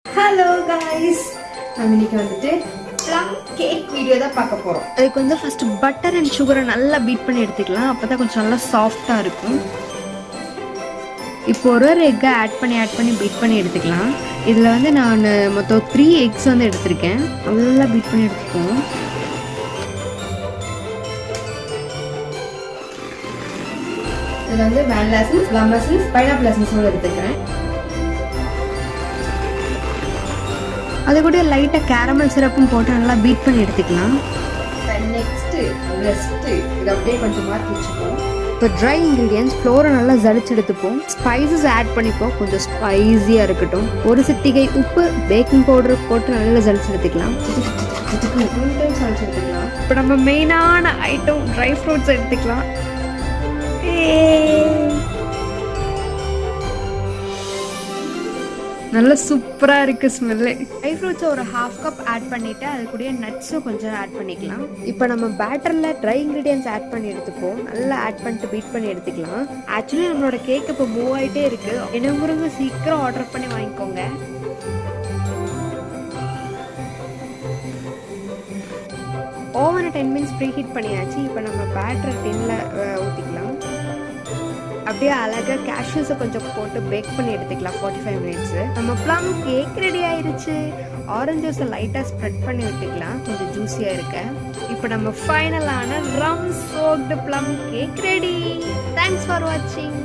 Hello guys, நம்ம இன்னைக்கு வந்துட்டு ப்ளம் கேக் வீடியோ தான் பார்க்க போகிறோம். அதுக்கு வந்து ஃபர்ஸ்ட் பட்டர் அண்ட் சுகரை நல்லா பீட் பண்ணி எடுத்துக்கலாம். அப்போ தான் கொஞ்சம் நல்லா சாஃப்டாக இருக்கும். இப்போ ஒரு எக்கை ஆட் பண்ணி பீட் பண்ணி எடுத்துக்கலாம். இதில் வந்து நான் மொத்தம் 3 எக்ஸ் வந்து எடுத்திருக்கேன். நல்லா பீட் பண்ணி எடுத்துக்குவோம். இதில் வந்து vanilla essence, plum essence, pineapple எசன்ஸோடு எடுத்துக்கிறேன். அது கூட லைட்டாக கேரமல் சிரப்பும் போட்டு நல்லா பீட் பண்ணி எடுத்துக்கலாம். நெக்ஸ்ட்டு ரெஸ்ட்டு இதை அப்படியே கொஞ்சம் மாற்றி வச்சுப்போம். இப்போ ட்ரை இன்க்ரீடியன்ஸ் ஃப்ளோரை நல்லா ஜலிச்சு எடுத்துப்போம். ஸ்பைசஸ் ஆட் பண்ணிப்போம், கொஞ்சம் ஸ்பைஸியாக இருக்கட்டும். ஒரு சிட்டிகை உப்பு, பேக்கிங் பவுடர் போட்டு நல்லா ஜலிச்சு எடுத்துக்கலாம். ஜலிச்சு எடுத்துக்கலாம். இப்போ நம்ம மெயினான ஐட்டம் ட்ரை ஃப்ரூட்ஸ் எடுத்துக்கலாம். நல்லா சூப்பராக இருக்குது ஸ்மெல்லு. ட்ரை ஃப்ரூட்ஸை ஒரு 1/2 கப் ஆட் பண்ணிவிட்டு அது கூட நட்ஸும் கொஞ்சம் ஆட் பண்ணிக்கலாம். இப்போ நம்ம பேட்டரில் ட்ரை இன்க்ரீடியன்ஸ் ஆட் பண்ணி எடுத்துப்போம். நல்லா ஆட் பண்ணிட்டு பீட் பண்ணி எடுத்துக்கலாம். ஆக்சுவலி நம்மளோட கேக் இப்போ மூவ் ஆகிட்டே இருக்குது. என்னங்கிறவங்க சீக்கிரம் ஆர்டர் பண்ணி வாங்கிக்கோங்க. ஓவனை 10 மினிட்ஸ் ப்ரீ ஹீட் பண்ணியாச்சு. இப்போ நம்ம பேட்டர் டின்னில் ஊற்றிக்கலாம். அப்படியே அழகாக கேஷ்யூஸை கொஞ்சம் போட்டு பேக் பண்ணி எடுத்துக்கலாம் 45 மினிட்ஸு. நம்ம ப்ளம் கேக் ரெடி ஆயிடுச்சு. ஆரஞ்சு ஜூஸை லைட்டாக ஸ்ப்ரெட் பண்ணி விட்டுக்கலாம், கொஞ்சம் ஜூஸியாக இருக்க. இப்போ நம்ம ஃபைனலான rum soaked plum cake ready. Thanks for வாட்சிங்.